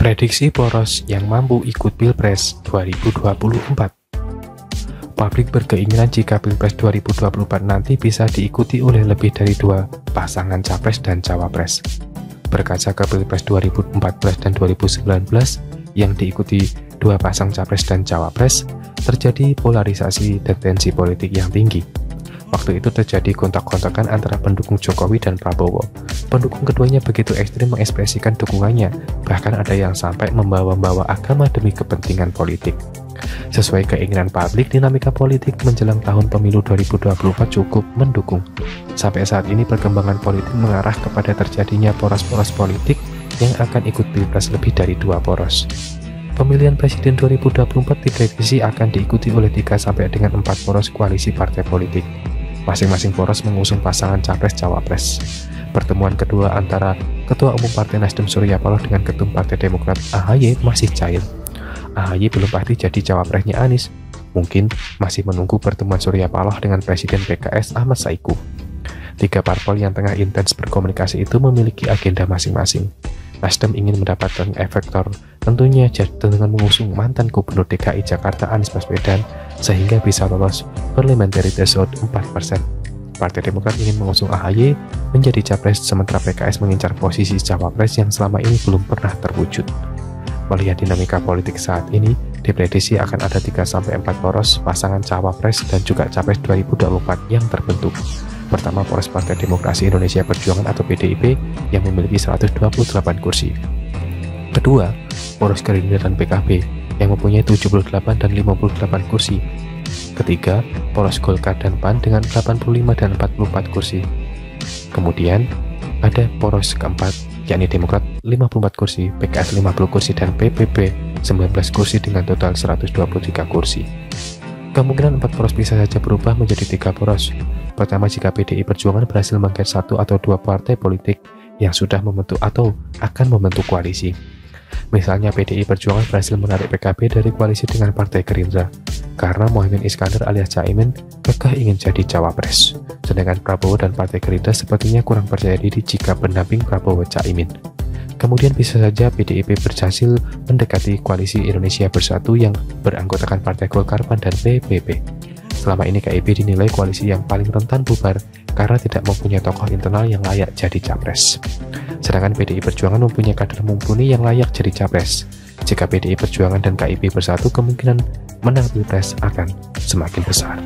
Prediksi poros yang mampu ikut Pilpres 2024. Publik berkeinginan jika Pilpres 2024 nanti bisa diikuti oleh lebih dari dua pasangan capres dan cawapres. Berkaca ke Pilpres 2014 dan 2019 yang diikuti dua pasang capres dan cawapres, terjadi polarisasi dan tensi politik yang tinggi. Waktu itu terjadi kontak-kontakan antara pendukung Jokowi dan Prabowo. Pendukung keduanya begitu ekstrim mengekspresikan dukungannya, bahkan ada yang sampai membawa-bawa agama demi kepentingan politik. Sesuai keinginan publik, dinamika politik menjelang tahun pemilu 2024 cukup mendukung. Sampai saat ini perkembangan politik mengarah kepada terjadinya poros-poros politik yang akan ikut Pilpres lebih dari dua poros. Pemilihan Presiden 2024 diprediksi akan diikuti oleh 3 sampai dengan 4 poros koalisi partai politik. Masing-masing poros mengusung pasangan capres-cawapres. Pertemuan kedua antara Ketua Umum Partai Nasdem Surya Paloh dengan Ketum Partai Demokrat AHY masih cair. AHY belum pasti jadi cawapresnya Anies. Mungkin masih menunggu pertemuan Surya Paloh dengan Presiden PKS Ahmad Saiku. 3 parpol yang tengah intens berkomunikasi itu memiliki agenda masing-masing. Nasdem ingin mendapatkan efektor tentunya dengan mengusung mantan Gubernur DKI Jakarta Anies Baswedan sehingga bisa lolos parliamentary threshold 4%. Partai Demokrat ingin mengusung AHY menjadi capres sementara PKS mengincar posisi cawapres yang selama ini belum pernah terwujud. Melihat dinamika politik saat ini, diprediksi akan ada 3-4 poros pasangan cawapres dan juga capres 2024 yang terbentuk. Pertama, poros Partai Demokrasi Indonesia Perjuangan atau PDIP yang memiliki 128 kursi. Kedua, poros Gerindra dan PKB yang mempunyai 78 dan 58 kursi. Ketiga, poros Golkar dan PAN dengan 85 dan 44 kursi. Kemudian, ada poros keempat, yakni Demokrat 54 kursi, PKS 50 kursi, dan PBB 19 kursi dengan total 123 kursi. Kemungkinan 4 poros bisa saja berubah menjadi 3 poros. Pertama, jika PDI Perjuangan berhasil menggait 1 atau 2 partai politik yang sudah membentuk atau akan membentuk koalisi. Misalnya PDI Perjuangan berhasil menarik PKB dari koalisi dengan Partai Gerindra, karena Mohaimin Iskandar alias Caimin kekeh ingin jadi cawapres. Sedangkan Prabowo dan Partai Gerindra sepertinya kurang percaya diri jika pendamping Prabowo Caimin. Kemudian bisa saja PDIP berhasil mendekati koalisi Indonesia Bersatu yang beranggotakan Partai Golkar, PAN, dan PBB. Selama ini KIP dinilai koalisi yang paling rentan bubar karena tidak mempunyai tokoh internal yang layak jadi capres. Sedangkan PDI Perjuangan mempunyai kader mumpuni yang layak jadi capres. Jika PDI Perjuangan dan KIP bersatu, kemungkinan menang Pilpres akan semakin besar.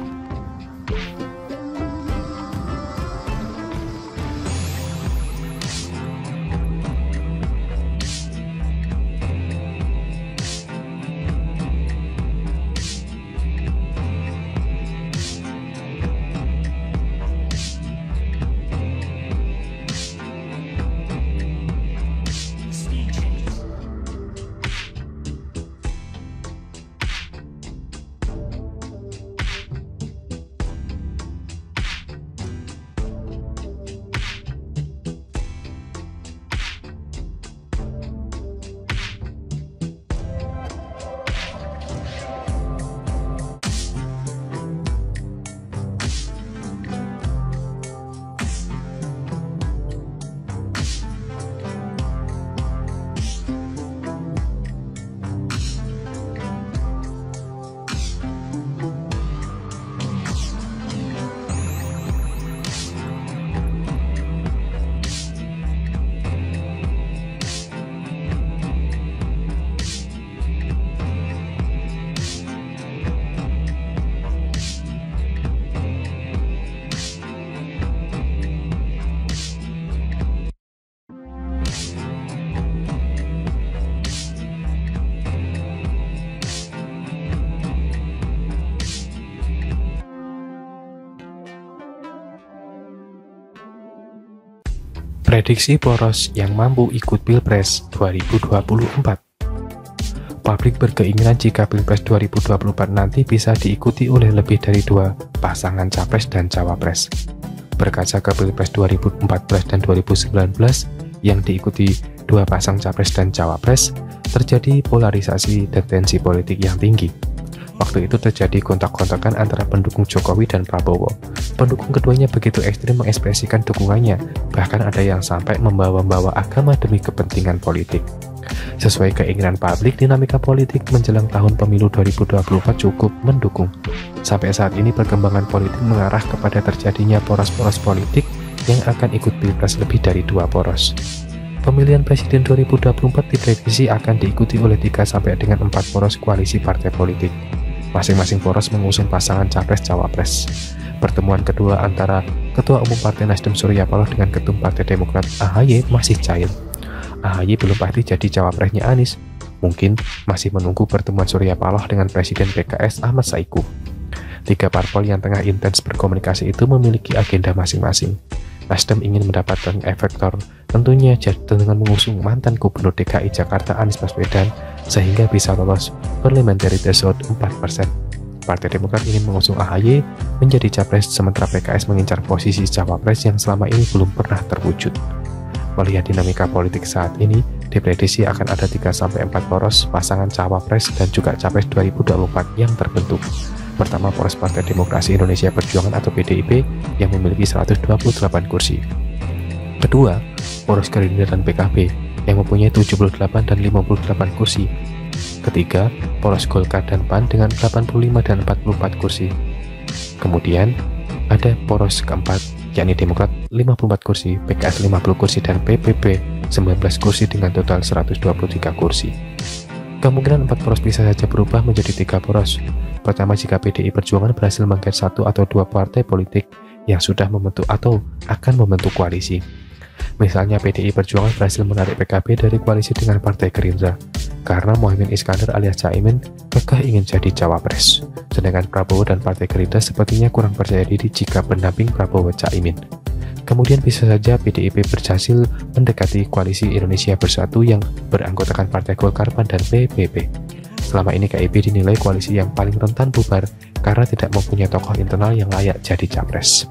Prediksi poros yang mampu ikut Pilpres 2024. Publik berkeinginan jika Pilpres 2024 nanti bisa diikuti oleh lebih dari dua pasangan capres dan cawapres. Berkaca ke Pilpres 2014 dan 2019 yang diikuti dua pasang capres dan cawapres, terjadi polarisasi dan tensi politik yang tinggi. Waktu itu terjadi kontak-kontakan antara pendukung Jokowi dan Prabowo. Pendukung keduanya begitu ekstrim mengekspresikan dukungannya, bahkan ada yang sampai membawa-bawa agama demi kepentingan politik. Sesuai keinginan publik, dinamika politik menjelang tahun pemilu 2024 cukup mendukung. Sampai saat ini perkembangan politik mengarah kepada terjadinya poros-poros politik yang akan ikut pilpres lebih dari 2 poros. Pemilihan presiden 2024 diprediksi akan diikuti oleh 3 sampai dengan 4 poros koalisi partai politik. Masing-masing poros mengusung pasangan capres-cawapres. Pertemuan kedua antara Ketua Umum Partai Nasdem Surya Paloh dengan Ketum Partai Demokrat AHY masih cair. AHY belum pasti jadi cawapresnya Anies. Mungkin masih menunggu pertemuan Surya Paloh dengan Presiden PKS Ahmad Saiku. 3 parpol yang tengah intens berkomunikasi itu memiliki agenda masing-masing. Nasdem ingin mendapatkan efektor, tentunya dengan mengusung mantan Gubernur DKI Jakarta Anies Baswedan sehingga bisa lolos parliamentary threshold 4%. Partai Demokrat ingin mengusung AHY menjadi capres, sementara PKS mengincar posisi cawapres yang selama ini belum pernah terwujud. Melihat dinamika politik saat ini, diprediksi akan ada 3-4 poros pasangan cawapres dan juga capres 2024 yang terbentuk. Pertama, poros Partai Demokrasi Indonesia Perjuangan atau PDIP yang memiliki 128 kursi. Kedua, poros Gerindra dan PKB yang mempunyai 78 dan 58 kursi. Ketiga, poros Golkar dan PAN dengan 85 dan 44 kursi. Kemudian, ada poros keempat, yakni Demokrat 54 kursi, PKS 50 kursi, dan PBB 19 kursi dengan total 123 kursi. Kemungkinan 4 poros bisa saja berubah menjadi 3 poros. Pertama, jika PDI Perjuangan berhasil menggait 1 atau 2 partai politik yang sudah membentuk atau akan membentuk koalisi. Misalnya PDI Perjuangan berhasil menarik PKB dari koalisi dengan Partai Gerindra, karena Mohaimin Iskandar alias Caimin kekeh ingin jadi cawapres. Sedangkan Prabowo dan Partai Gerindra sepertinya kurang percaya diri jika pendamping Prabowo Caimin. Kemudian bisa saja PDIP berhasil mendekati koalisi Indonesia Bersatu yang beranggotakan Partai Golkar, PAN, dan PBB. Selama ini KIP dinilai koalisi yang paling rentan bubar karena tidak mempunyai tokoh internal yang layak jadi capres.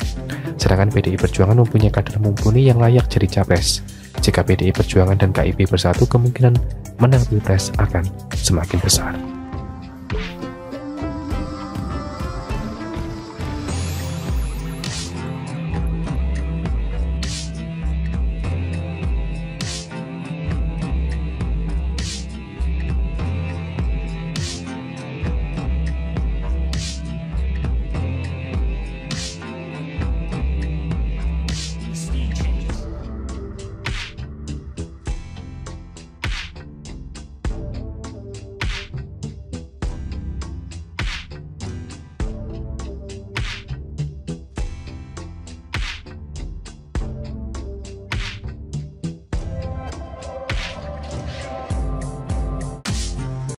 Sedangkan PDI Perjuangan mempunyai kader mumpuni yang layak jadi capres. Jika PDI Perjuangan dan KIP bersatu, kemungkinan menang pilpres akan semakin besar.